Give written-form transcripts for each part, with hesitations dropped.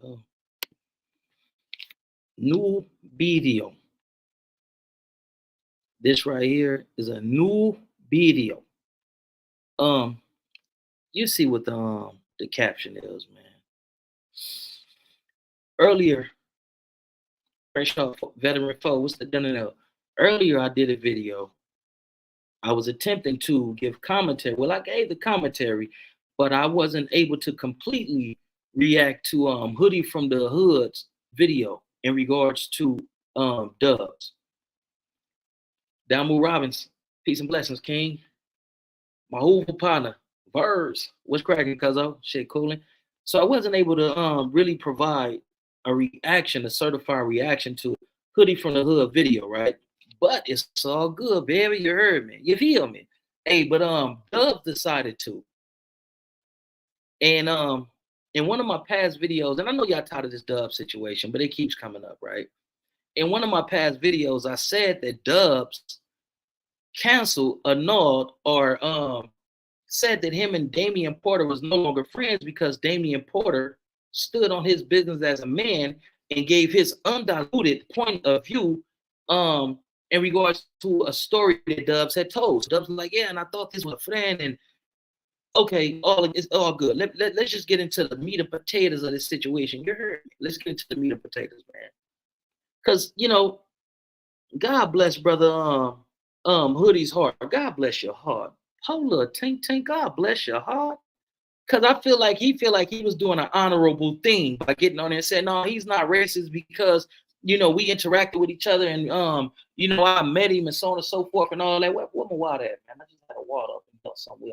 Uh, New video. This right here is a new video. Um, you see what the caption is, man. Earlier, fresh off veteran foe. What's the no? Earlier, I did a video. I was attempting to give commentary. Well, I gave the commentary, but I wasn't able to completely react to Hoodie from the Hood's video in regards to dubs. Damu Robbins, peace and blessings, King. My Hoover partner, Verse, what's cracking, cuzzo? Shit cooling. So I wasn't able to really provide a reaction, a certified reaction to Hoodie from the Hood video, right? But it's all good, baby. You heard me. You feel me? Hey, but Dub decided to. And in one of my past videos, and I know y'all tired of this Dub situation, but it keeps coming up, right? In one of my past videos, I said that Dubs canceled, annulled, or said that him and Damian Porter was no longer friends because Damian Porter stood on his business as a man and gave his undiluted point of view in regards to a story that Dubs had told. So Dubs was like, yeah, and I thought this was a friend, and okay, it's all good. Let's just get into the meat and potatoes of this situation. You heard me. Let's get into the meat and potatoes, man. Because, God bless brother Hoodie's heart. God bless your heart. Hold up, Tink, God bless your heart. Cause I feel like he was doing an honorable thing by getting on there and saying, no, he's not racist because we interacted with each other and I met him and so on and so forth and all that. Where my water at, man? I just had a water up and somewhere.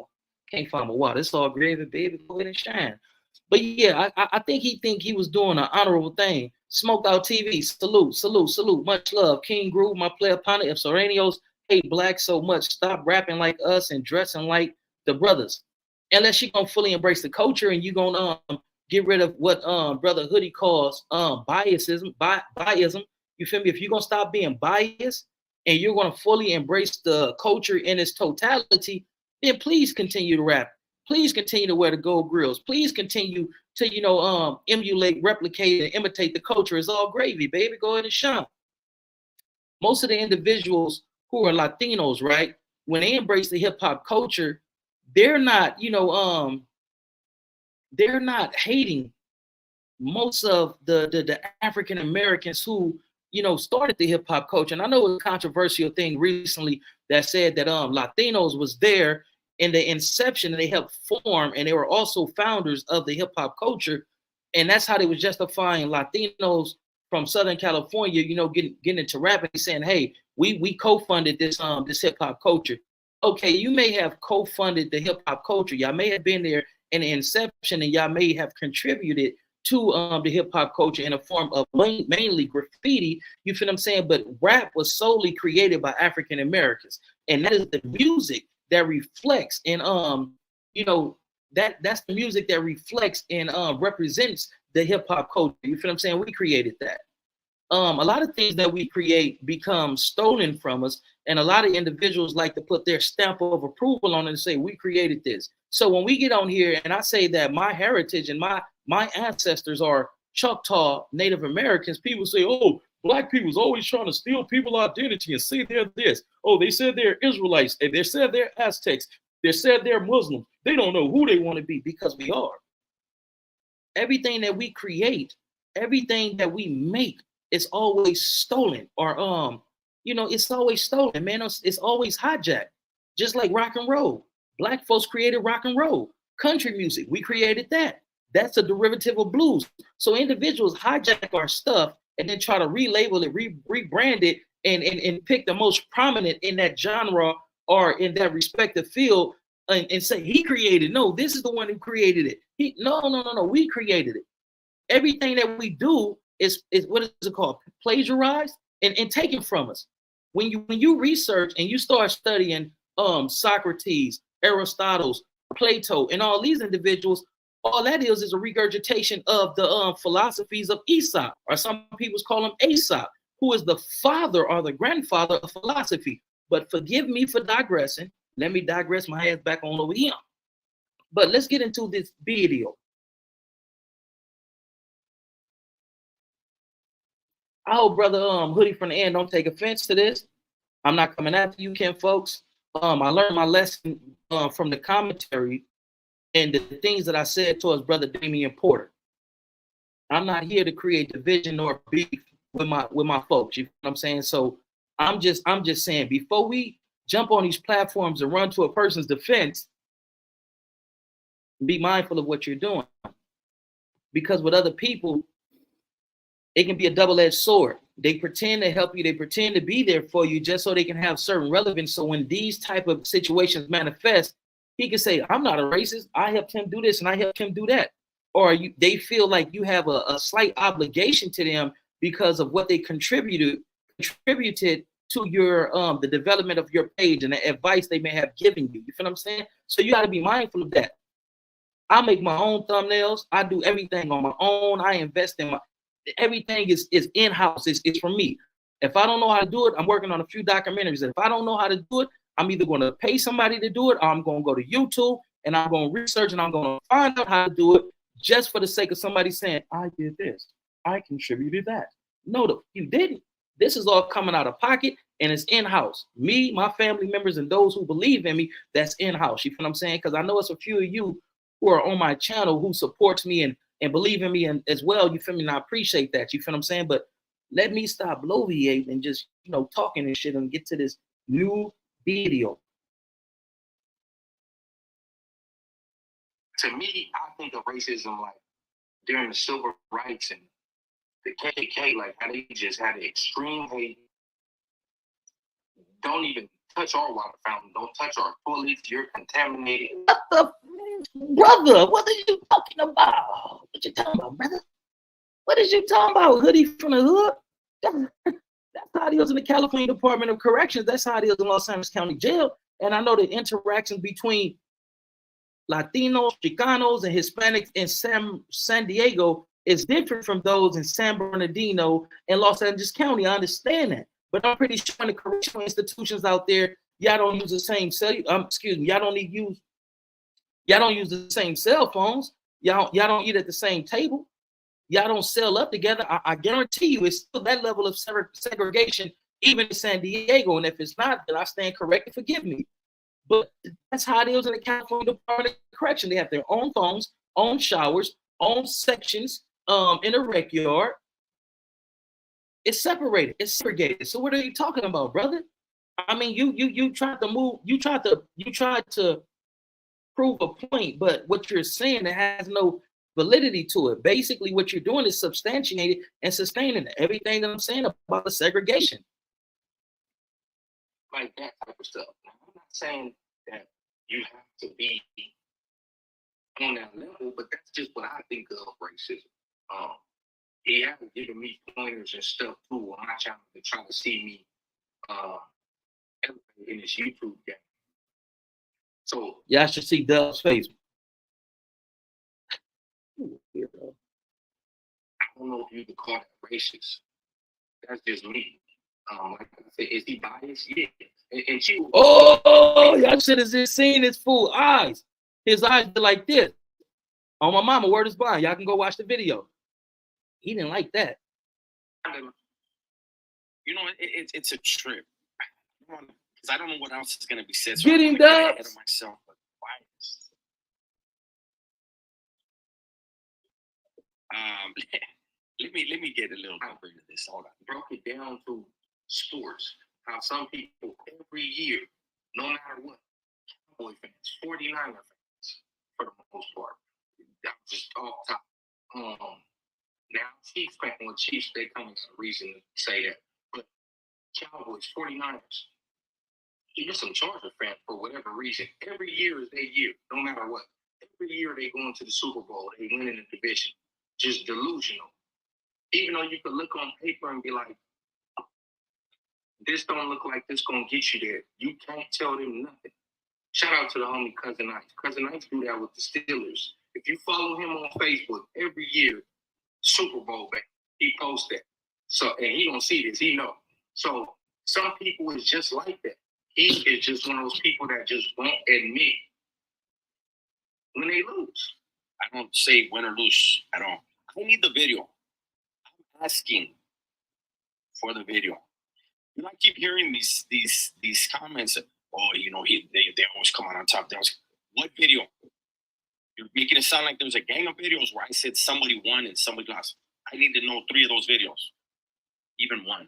Can't find my water. It's all gravy, baby. Go ahead and shine. But yeah, I think he was doing an honorable thing. Smoked Out TV, salute. Much love. King Groove, my player partner. If Serenios hate black so much, stop rapping like us and dressing like the brothers. Unless you're gonna fully embrace the culture and you're gonna get rid of what brother Hoodie calls biasism. You feel me? If you're gonna stop being biased and you're gonna fully embrace the culture in its totality, then please continue to rap. Please continue to wear the gold grills. Please continue to emulate, replicate, and imitate the culture. It's all gravy, baby. Go ahead and shine. Most of the individuals who are Latinos, right, when they embrace the hip hop culture, they're not, they're not hating most of the African Americans who, started the hip hop culture. And I know it was a controversial thing recently that said that Latinos was there in the inception and they helped form, and they were also founders of the hip hop culture. And that's how they was justifying Latinos from Southern California, getting into rapping, saying, hey, we co-funded this hip hop culture. Okay, you may have co-funded the hip hop culture. Y'all may have been there in the inception, and y'all may have contributed to the hip hop culture in a form of mainly graffiti. You feel what I'm saying? But rap was solely created by African Americans, and that is the music that reflects in that's the music that reflects and represents the hip hop culture. You feel what I'm saying? We created that. A lot of things that we create become stolen from us, and a lot of individuals like to put their stamp of approval on it and say we created this. So when we get on here and I say that my heritage and my ancestors are Choctaw Native Americans, people say, oh, black people's always trying to steal people's identity and say they're this. Oh, they said they're Israelites, and they said they're Aztecs, they said they're Muslims. They don't know who they want to be, because we are. Everything that we create, everything that we make, it's always stolen, or it's always stolen, man. It's always hijacked. Just like rock and roll. Black folks created rock and roll. Country music, we created that. That's a derivative of blues. So individuals hijack our stuff and then try to relabel it, rebrand it, and pick the most prominent in that genre or in that respective field and say he created. No, this is the one who created it. No. We created it. Everything that we do is what is it called? Plagiarized and taken from us. When you research and you start studying Socrates, Aristotle, Plato, and all these individuals, all that is a regurgitation of the philosophies of Aesop, or some people call him Aesop, who is the father or the grandfather of philosophy. But forgive me for digressing. Let me digress my hands back on over here. But let's get into this video. I hope brother Hoodie from the end don't take offense to this. I'm not coming after you, Ken folks. I learned my lesson from the commentary and the things that I said towards brother Damian Porter. I'm not here to create division or beef with my folks. You know what I'm saying? So I'm just saying, before we jump on these platforms and run to a person's defense, be mindful of what you're doing. Because with other people, it can be a double-edged sword. They pretend to help you, they pretend to be there for you just so they can have certain relevance. So when these type of situations manifest, he can say, I'm not a racist. I helped him do this and I helped him do that. Or they feel like you have a slight obligation to them because of what they contributed to your the development of your page and the advice they may have given you. You feel what I'm saying? So you got to be mindful of that. I make my own thumbnails. I do everything on my own. I invest in my everything is in-house. It's for me. If I don't know how to do it, I'm working on a few documentaries. And if I don't know how to do it, I'm either going to pay somebody to do it, or I'm going to go to YouTube and I'm going to research and I'm going to find out how to do it just for the sake of somebody saying, I did this. I contributed that. No, you didn't. This is all coming out of pocket and it's in-house. Me, my family members, and those who believe in me, that's in-house. You feel what I'm saying? Because I know it's a few of you who are on my channel who supports me and believe in me and as well. You feel me? And I appreciate that. You feel what I'm saying? But let me stop bloviating and just, talking and shit and get to this new video. To me, I think of racism like during the civil rights and the KKK, like how they just had an extreme hate. Don't even touch our water fountain. Don't touch our toilets. You're contaminated. What the brother? What are you talking about? What you talking about, brother? What is you talking about? Hoodie from the hood? That's how it is in the California Department of Corrections. That's how it is in Los Angeles County Jail. And I know the interactions between Latinos, Chicanos, and Hispanics in San Diego is different from those in San Bernardino and Los Angeles County. I understand that. But I'm pretty sure in the correctional institutions out there, y'all don't use the same y'all don't use the same cell phones. Y'all don't eat at the same table. Y'all don't sell up together. I guarantee you it's still that level of segregation, even in San Diego. And if it's not, then I stand corrected. Forgive me. But that's how it is in the California Department of Correction. They have their own phones, own showers, own sections in a rec yard. It's separated. It's segregated. So what are you talking about, brother? I mean, you tried to move. You tried to prove a point, but what you're saying, it has no validity to it. Basically, what you're doing is substantiating and sustaining everything that I'm saying about the segregation. Like that type of stuff. Now, I'm not saying that you have to be on that level, but that's just what I think of racism. He has given me pointers and stuff too on my channel to try to see me in his YouTube game. So y'all should see Dub's face. I don't know if you could call that racist. That's just me. Like I said, is he biased? Yeah. And she. Y'all should have just seen his fool eyes. His eyes are like this. Oh, my mama, word is blind. Y'all can go watch the video. He didn't like that. You know, it's a trip. Because I don't know what else is going to be said. So getting ahead of myself, but biased. Let me get a little deeper into this. Hold on. Broke it down to sports. How some people every year, no matter what, Cowboy fans, 49er fans, for the most part, that was just off top. Now Chiefs fans, well, Chiefs, they kind of got a reason to say that, but Cowboys, 49ers, even some Charger fans, for whatever reason, every year is their year, no matter what. Every year they go into the Super Bowl, they win in the division. Just delusional. Even though you could look on paper and be like, this don't look like this gonna get you there. You can't tell them nothing. Shout out to the homie Cousin Ice. Cousin Ice do that with the Steelers. If you follow him on Facebook, every year, Super Bowl, back, he posts that. So, and he don't see this, he know. So some people is just like that. He is just one of those people that just won't admit when they lose. I don't say win or lose at all. I need the video. I'm asking, for the video. You know, I keep hearing these comments. Oh, you know, they always come out on top. What video? You're making it sound like there's a gang of videos where I said somebody won and somebody lost. I need to know 3 of those videos, even one.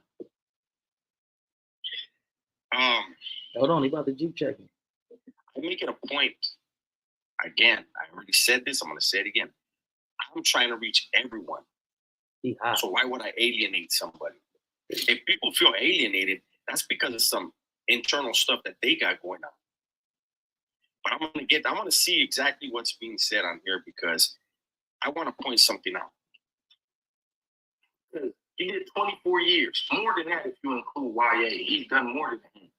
Hold on, he about to Jeep check me. I make it a point. Again, I already said this. I'm going to say it again. I'm trying to reach everyone. So why would I alienate somebody? If people feel alienated, that's because of some internal stuff that they got going on. But I want to see exactly what's being said on here because I want to point something out. He did 24 years, more than that if you include YA. He's done more than that.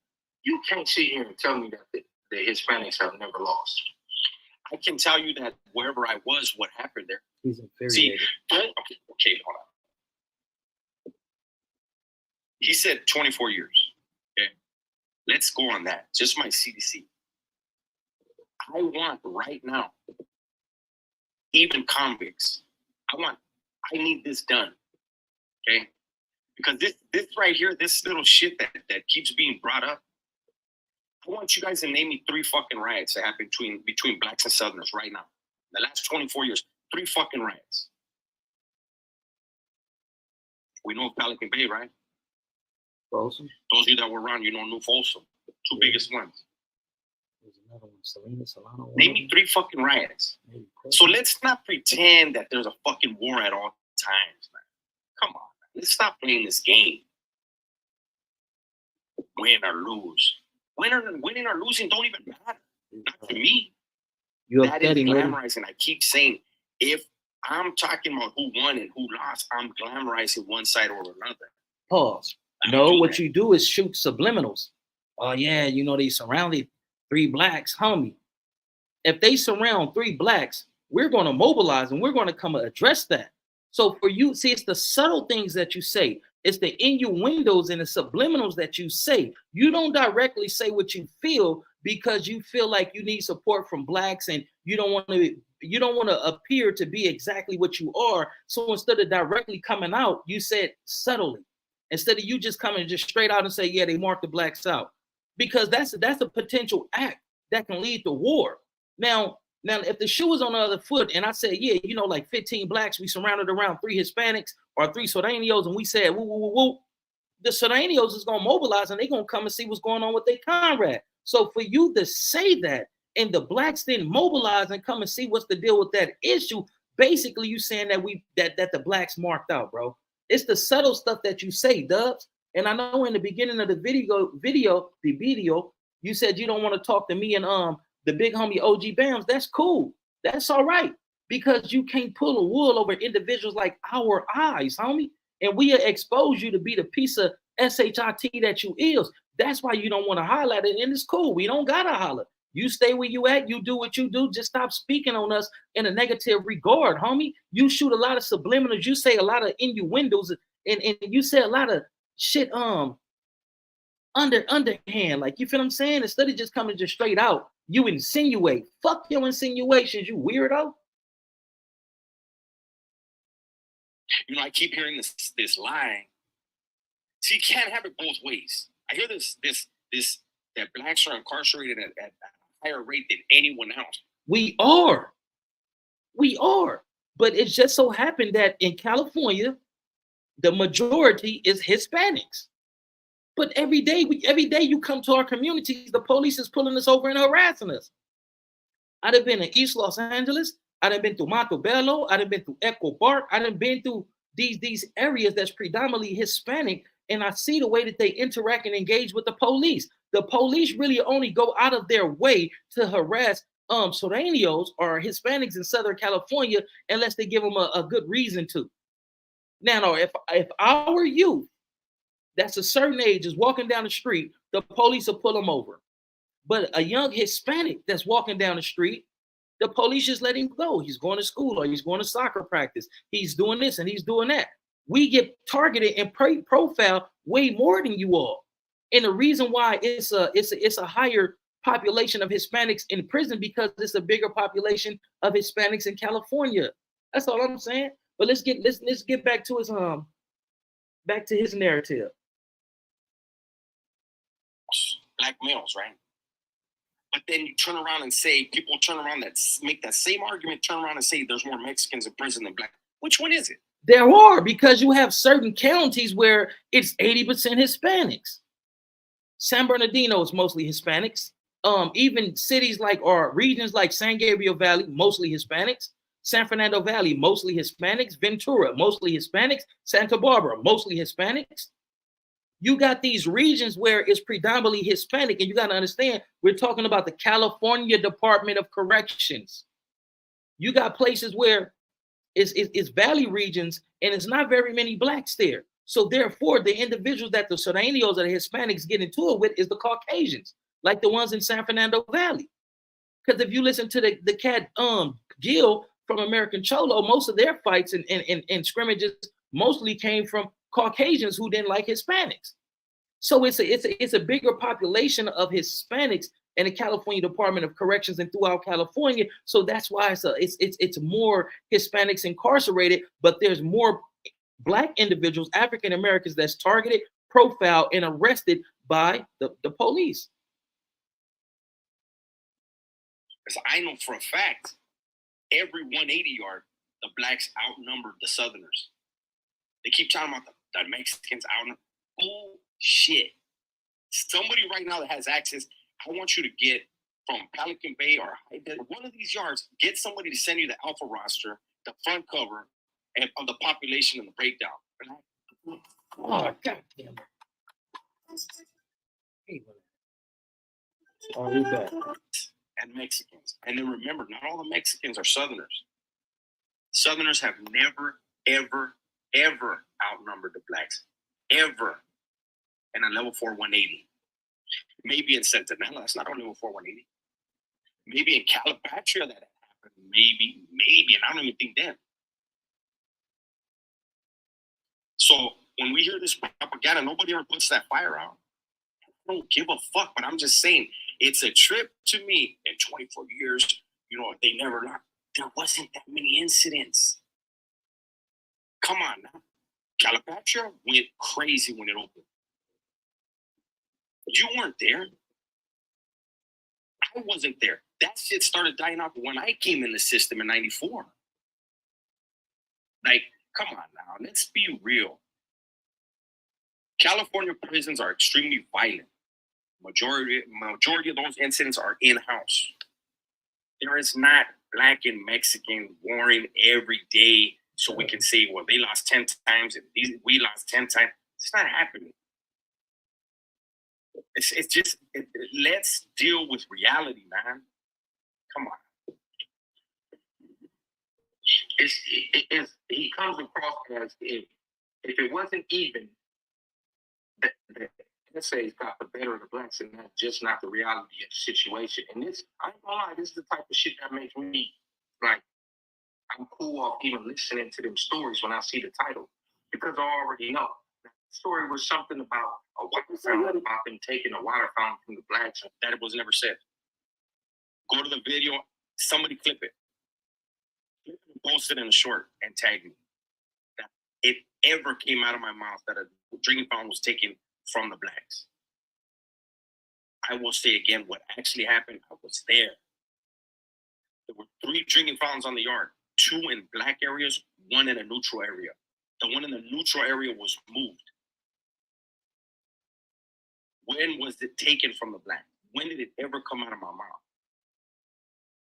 You can't sit here and tell me that the Hispanics have never lost. I can tell you that wherever I was, what happened there. He's infuriated. See, okay, hold on. He said 24 years. Okay, let's go on that. Just my CDC. I want right now, even convicts. I need this done. Okay, because this right here, this little shit that keeps being brought up. I want you guys to name me 3 fucking riots that happened between blacks and Southerners right now. In the last 24 years, 3 fucking riots. We know Pelican Bay, right? Folsom. Those of you that were around, you know New Folsom. 2 biggest ones. There's another one, Salina, Solano. Name me 3 fucking riots. So let's not pretend that there's a fucking war at all times, man. Come on, man. Let's stop playing this game. Win or lose. Winning or losing don't even matter. Not to me. That is glamorizing. I keep saying, if I'm talking about who won and who lost, I'm glamorizing one side or another. Pause. No, what you do is shoot subliminals. Oh, yeah, you know, they surrounded 3 blacks, homie. If they surround 3 blacks, we're going to mobilize and we're going to come and address that. So for you, see, it's the subtle things that you say. It's the innuendos and the subliminals that you say. You don't directly say what you feel because you feel like you need support from blacks and you don't want to appear to be exactly what you are. So instead of directly coming out, you said subtly. Instead of you just coming just straight out and say, yeah, they marked the blacks out. Because that's a potential act that can lead to war. Now, if the shoe was on the other foot and I said, yeah, you know, like 15 blacks, we surrounded around 3 Hispanics or 3 Soranios, and we said, woo, woo, woo, woo, the Soranios is going to mobilize and they're going to come and see what's going on with their comrade. So for you to say that and the blacks then mobilize and come and see what's the deal with that issue, basically you saying that that the blacks marked out, bro. It's the subtle stuff that you say, Dubs. And I know in the beginning of the video, you said you don't want to talk to me and the big homie OG Bams. That's cool. That's all right. Because you can't pull a wool over individuals like our eyes, homie. And we expose you to be the piece of SHIT that you is. That's why you don't want to highlight it. And it's cool. We don't gotta holler. You stay where you at. You do what you do. Just stop speaking on us in a negative regard, homie. You shoot a lot of subliminals. You say a lot of innuendos, and you say a lot of shit underhand. Like, you feel what I'm saying? Instead of just coming just straight out, you insinuate. Fuck your insinuations, you weirdo. You know, I keep hearing this lie. See, you can't have it both ways. I hear this that blacks are incarcerated at a higher rate than anyone else. We are. But it just so happened that in California, the majority is Hispanics. But every day you come to our communities, the police is pulling us over and harassing us. I'd have been in East Los Angeles. I'd have been through Montebello. I'd have been through Echo Park. I'd have been through these areas that's predominantly Hispanic, and I see the way that they interact and engage with the police. The police really only go out of their way to harass Soranios or Hispanics in Southern California unless they give them a good reason to. Now, if our youth that's a certain age is walking down the street, the police will pull them over. But a young Hispanic that's walking down the street, the police just let him go. He's going to school or he's going to soccer practice. He's doing this and he's doing that. We get targeted and profiled way more than you all. And the reason why it's a higher population of Hispanics in prison because it's a bigger population of Hispanics in California. That's all I'm saying. But let's get back to his Back to his narrative. Black males, right? But then you turn around and say, people turn around that make that same argument, turn around and say there's more Mexicans in prison than black. Which one is it? There are, because you have certain counties where it's 80% Hispanics. San Bernardino is mostly Hispanics. Even cities like, or regions like San Gabriel Valley, mostly Hispanics. San Fernando Valley, mostly Hispanics. Ventura, mostly Hispanics. Santa Barbara, mostly Hispanics. You got these regions where it's predominantly Hispanic, and you got to understand, we're talking about the California Department of Corrections. You got places where it's valley regions, and it's not very many blacks there. So therefore, the individuals that the Sureños or the Hispanics get into it with is the Caucasians, like the ones in San Fernando Valley. Because if you listen to the cat Gil from American Cholo, most of their fights and scrimmages mostly came from Caucasians who didn't like Hispanics. So it's a bigger population of Hispanics in the California Department of Corrections and throughout California. So that's why it's more Hispanics incarcerated, but there's more black individuals, African Americans, that's targeted, profiled, and arrested by the police. Because I know for a fact, every 180 yard, the blacks outnumbered the Southerners. They keep talking about the Mexicans outnumbered. Bullshit. Somebody right now that has access, I want you to get from Pelican Bay or one of these yards, get somebody to send you the alpha roster, the front cover, and of the population and the breakdown. Oh, God damn it. Oh, we're back. And Mexicans. And then remember, not all the Mexicans are Southerners. Southerners have never, ever, ever outnumbered the blacks. Ever. In a level 4 180. Maybe in Centinela, that's not a level 4 180. Maybe in Calipatria that happened. Maybe, and I don't even think then. So when we hear this propaganda, nobody ever puts that fire out. I don't give a fuck, but I'm just saying, it's a trip to me in 24 years, you know, they never locked. There wasn't that many incidents. Come on now. Calipatria went crazy when it opened. You weren't there. I wasn't there. That shit started dying off when I came in the system in 94. Like, come on now, let's be real. California prisons are extremely violent. Majority of those incidents are in-house. There is not black and Mexican warring every day so we can say, well, they lost 10 times and we lost 10 times. It's not happening. It's just, let's deal with reality, man. Come on. He comes across as if it wasn't even, the essays got the better of the blacks, and that's just not the reality of the situation. And this, I ain't gonna lie, this is the type of shit that makes me, like, I'm cool off even listening to them stories when I see the title, because I already know. The story was something about a water fountain, about them taking a water fountain from the blacks. That it was never said. Go to the video, somebody clip it. Post it in a short and tag me. That it ever came out of my mouth that a drinking fountain was taken from the blacks. I will say again, what actually happened, I was there. There were 3 drinking fountains on the yard, 2 in black areas, 1 in a neutral area. The one in the neutral area was moved. When was it taken from the black? When did it ever come out of my mouth?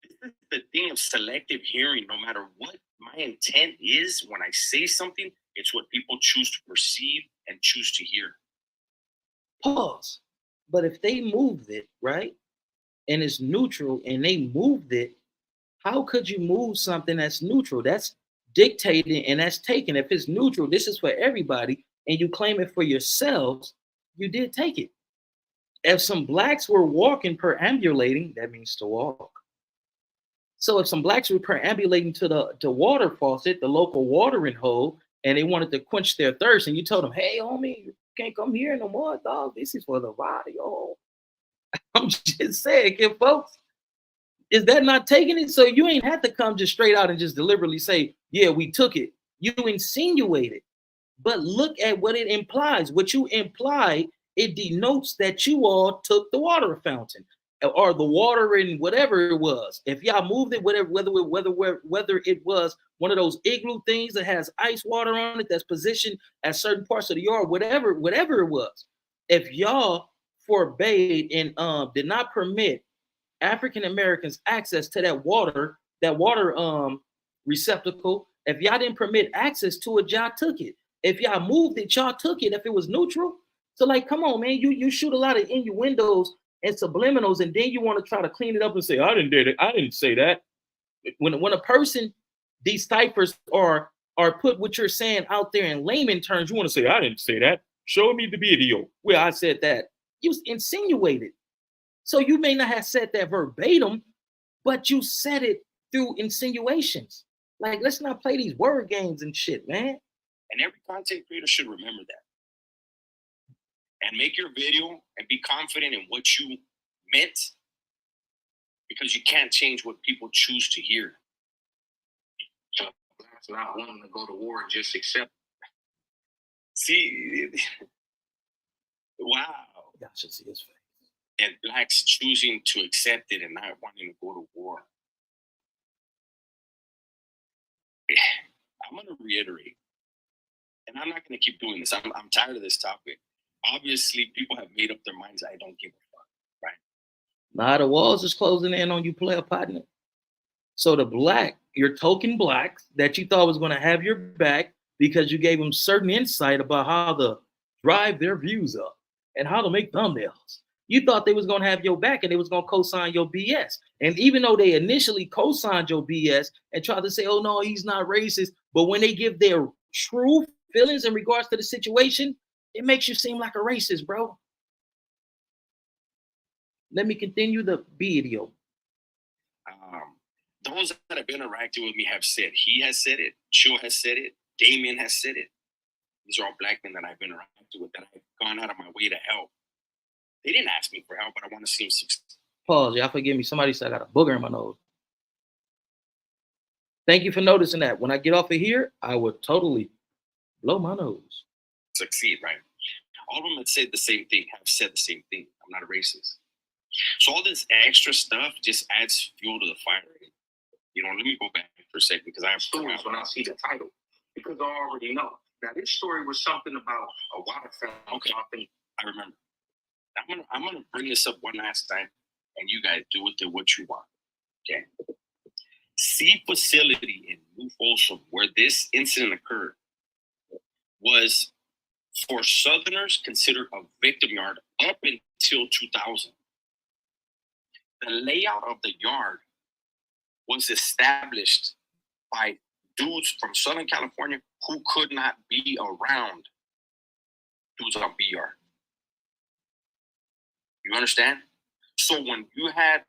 This is the thing of selective hearing. No matter what my intent is, when I say something, it's what people choose to perceive and choose to hear. Pause. But if they moved it, right, and it's neutral and they moved it, how could you move something that's neutral? That's dictated and that's taken. If it's neutral, this is for everybody, and you claim it for yourselves, you did take it. If some blacks were walking, perambulating, that means to walk. So if some blacks were perambulating to the water faucet, the local watering hole, and they wanted to quench their thirst, and you told them, hey, homie, you can't come here no more, dog. This is for the body, yo. I'm just saying, kid, folks. Is that not taking it? So you ain't had to come just straight out and just deliberately say, yeah, we took it. You insinuated. But look at what it implies. What you imply, it denotes that you all took the water fountain or the water in whatever it was. If y'all moved it, whether it was one of those igloo things that has ice water on it that's positioned at certain parts of the yard, whatever it was. If y'all forbade and did not permit African Americans access to that water receptacle, if y'all didn't permit access to it, y'all took it. If y'all moved it, y'all took it. If it was neutral, so like, come on, man, you shoot a lot of innuendos and subliminals, and then you want to try to clean it up and say, I didn't do it. I didn't say that. When a person deciphers or put what you're saying out there in layman terms, you want to say, I didn't say that. Show me the video where I said that. You insinuated. So you may not have said that verbatim, but you said it through insinuations. Like, let's not play these word games and shit, man. And every content creator should remember that. And make your video and be confident in what you meant, because you can't change what people choose to hear. So blacks not wanting to go to war and just accept. See, wow. Y'all should see his face. And blacks choosing to accept it and not wanting to go to war. I'm going to reiterate, and I'm not going to keep doing this. I'm tired of this topic. Obviously, people have made up their minds. I don't give a fuck, right? Nah, the walls is closing in on you, player partner. So your token blacks that you thought was going to have your back because you gave them certain insight about how to drive their views up and how to make thumbnails. You thought they was going to have your back and they was going to co-sign your BS. And even though they initially co-signed your BS and tried to say, oh, no, he's not racist, but when they give their true feelings in regards to the situation, it makes you seem like a racist, bro. Let me continue the video. Those that have interacted with me have said, he has said it, Chill has said it, Damien has said it. These are all black men that I've interacted with, that I've gone out of my way to help. They didn't ask me for help, but I want to see them succeed. Pause, y'all forgive me. Somebody said I got a booger in my nose. Thank you for noticing that. When I get off of here, I would totally blow my nose. Succeed, right? All of them that said the same thing have said the same thing. I'm not a racist. So all this extra stuff just adds fuel to the fire. You know, let me go back for a second, because I have stories when I see the title, because I already know. Now, this story was something about a water fountain. Okay, I remember. I'm gonna bring this up one last time, and you guys do with it what you want. Okay. Sea facility in New Folsom, where this incident occurred, was for Southerners considered a victim yard up until 2000. The layout of the yard was established by dudes from Southern California who could not be around dudes on BR. You understand? So when you had,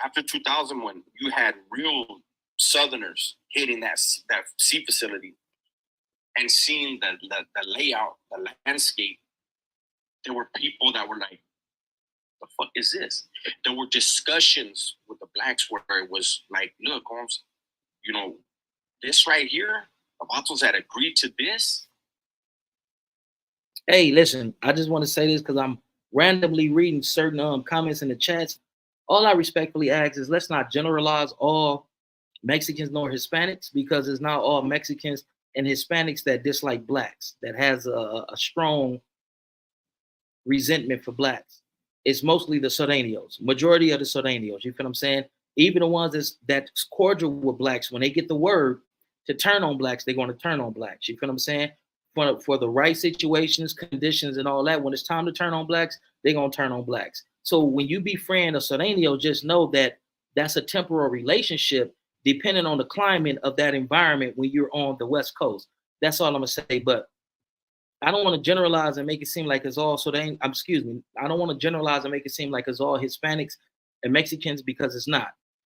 after 2000, when you had real Southerners hitting that sea facility and seeing the layout, the landscape, there were people that were like, the fuck is this? There were discussions with the blacks where it was like, look, Holmes, you know, this right here, the Vatos had agreed to this. Hey, listen, I just want to say this because I'm randomly reading certain comments in the chats. All I respectfully ask is, let's not generalize all Mexicans nor Hispanics, because it's not all Mexicans and Hispanics that dislike blacks, that has a strong resentment for blacks. It's mostly the Sureños, majority of the Sureños. You feel what I'm saying? Even the ones that's cordial with blacks, when they get the word to turn on blacks, they're going to turn on blacks. You feel what I'm saying? For the right situations, conditions, and all that, when it's time to turn on blacks, they're going to turn on blacks. So when you befriend a Sureño, just know that that's a temporal relationship depending on the climate of that environment when you're on the West Coast. That's all I'm going to say. But I don't want to generalize and make it seem like it's all Sureño. I don't want to generalize and make it seem like it's all Hispanics and Mexicans, because it's not.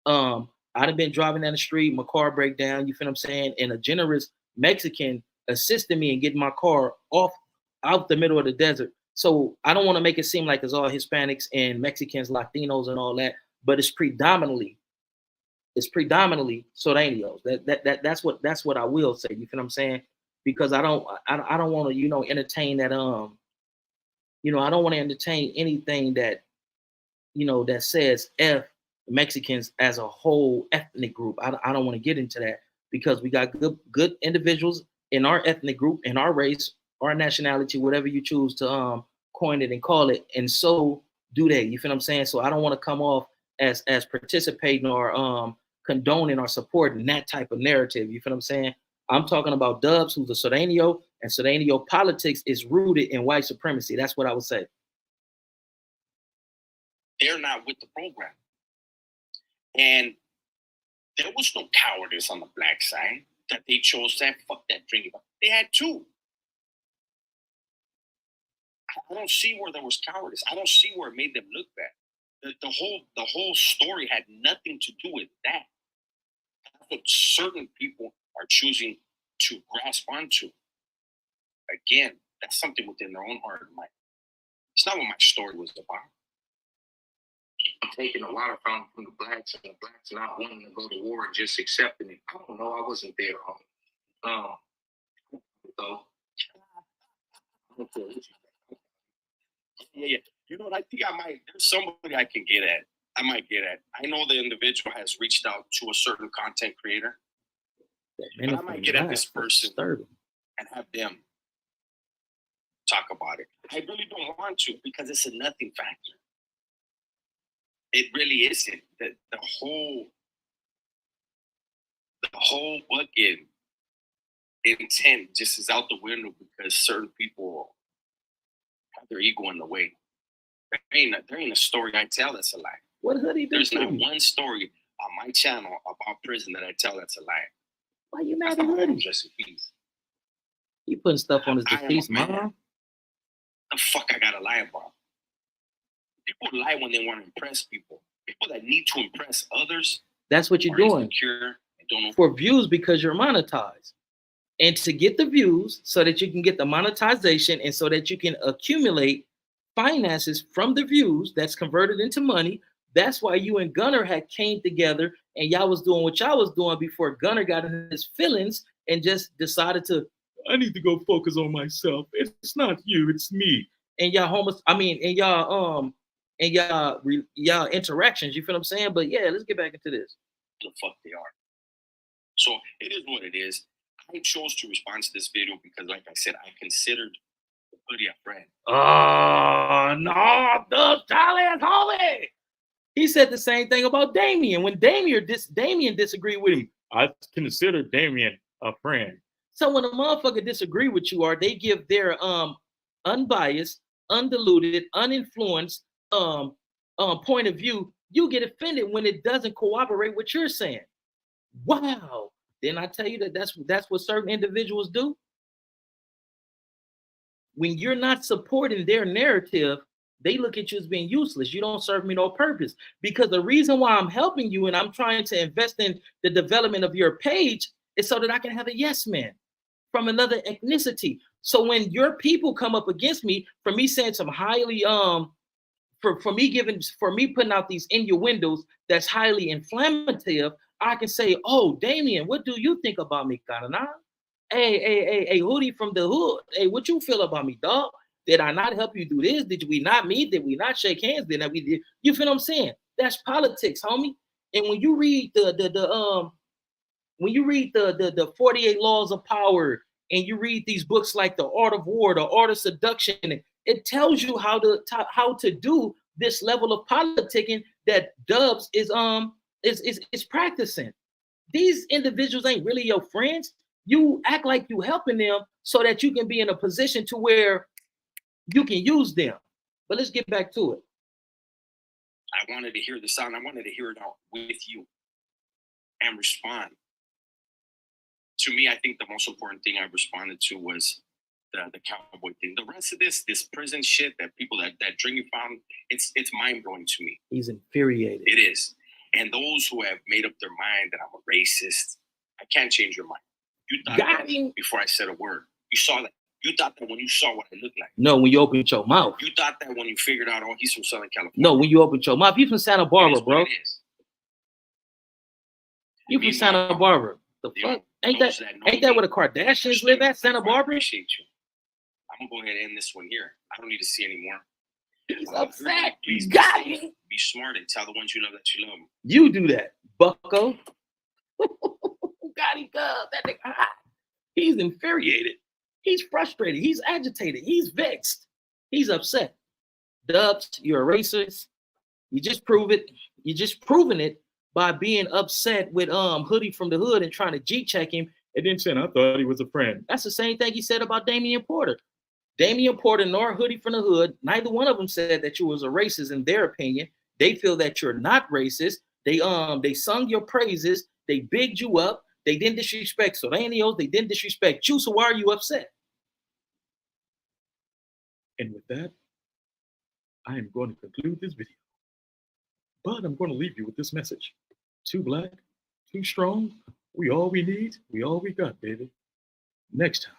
I'd have been driving down the street, my car break down, you feel what I'm saying? And a generous Mexican assisted me in getting my car out the middle of the desert. So I don't want to make it seem like it's all Hispanics and Mexicans, Latinos, and all that, but it's predominantly Sureños. That's what I will say. You feel what I'm saying? because I don't want to, you know, entertain that you know, I don't want to entertain anything that, you know, that says F Mexicans as a whole ethnic group. I don't want to get into that because we got good individuals in our ethnic group, in our race, our nationality, whatever you choose to coin it and call it, and so do they. You feel what I'm saying? So I don't want to come off as participating or condoning or supporting that type of narrative. You feel what I'm saying? I'm talking about Dubs, who's a Sureño, and Sureño politics is rooted in white supremacy. That's what I would say. They're not with the program. And there was no cowardice on the black side that they chose that, fuck that drinking. They had two. I don't see where there was cowardice. I don't see where it made them look bad. The whole story had nothing to do with that. That's what certain people are choosing to grasp onto. Again, that's something within their own heart and mind. It's not what my story was about. I'm taking a lot of from the blacks, and the blacks not wanting to go to war and just accepting it. I don't know. I wasn't there. So, yeah. You know what? I think I might. There's somebody I can get at. I might get at. I know the individual has reached out to a certain content creator. But I might get at this person and have them talk about it. I really don't want to because it's a nothing factor. It really isn't. The whole bucket intent just is out the window because certain people have their ego in the way. There ain't a story I tell that's a lie. What Hoodie do? There's not one story on my channel about prison that I tell that's a lie. Why you mad at Hoodie? Just a piece. He putting stuff on his piece, man. The fuck I gotta lie about? People lie when they want to impress people. People that need to impress others. That's what you're doing. For views because you're monetized. And to get the views so that you can get the monetization and so that you can accumulate finances from the views that's converted into money. That's why you and Gunner had came together and y'all was doing what y'all was doing before Gunner got in his feelings and just decided to, I need to go focus on myself. It's not you, it's me. And y'all y'all interactions, you feel what I'm saying? But yeah, let's get back into this. The fuck they are. So it is what it is. I chose to respond to this video because, like I said, I considered Hoodie a friend. Oh no, the Charlie is holy. He said the same thing about Damien. When Damien disagreed with him, I consider Damien a friend. So when a motherfucker disagree with you, or they give their unbiased, undiluted, uninfluenced point of view, you get offended when it doesn't cooperate with what you're saying. Wow. Didn't I tell you that that's what certain individuals do? When you're not supporting their narrative, they look at you as being useless. You don't serve me no purpose. Because the reason why I'm helping you and I'm trying to invest in the development of your page is so that I can have a yes man from another ethnicity. So when your people come up against me for me saying some highly for me putting out these innuendos that's highly inflammative, I can say, oh, Damien, what do you think about me, Carana? Hey, Hoodie from the hood. Hey, what you feel about me, dog? Did I not help you do this? Did we not meet? Did we not shake hands? Did we did? You feel what I'm saying? That's politics, homie. And when you read the 48 Laws of Power, and you read these books like The Art of War, The Art of Seduction, it tells you how to do this level of politicking that Dubs is practicing. These individuals ain't really your friends. You act like you helping them so that you can be in a position to where you can use them. But let's get back to it. I wanted to hear the sound. I wanted to hear it out with you and respond. To me, I think the most important thing I responded to was the cowboy thing. The rest of this prison shit that people that drinking fountain, it's mind-blowing to me. He's infuriated. It is. And those who have made up their mind that I'm a racist, I can't change your mind. You thought that before I said a word. You saw that. You thought that when you saw what I looked like. No, when you opened your mouth. You thought that when you figured out, oh, he's from Southern California. No, when you opened your mouth. He's from Santa Barbara, bro. You from Santa Barbara. The fuck? Ain't those that know ain't that me, where the Kardashians live at, Santa I Barbara? appreciate you. I'm gonna go ahead and end this one here. I don't need to see anymore. He's upset. Please Got it. be smart and tell the ones you love that you love them. You do that, bucko. Got him, cuz. That nigga hot. He's infuriated. He's frustrated. He's agitated. He's vexed. He's upset. Dubs, you're a racist. You just prove it. You just proving it by being upset with Hoodie from the hood and trying to G-check him and then saying, I thought he was a friend. That's the same thing he said about Damian Porter. Damian Porter nor Hoodie from the hood, neither one of them said that you was a racist in their opinion. They feel that you're not racist. They sung your praises. They bigged you up. They didn't disrespect Solanios. They didn't disrespect you. So why are you upset? And with that, I am going to conclude this video. But I'm going to leave you with this message. Too black, too strong. We all we need. We all we got, baby. Next time.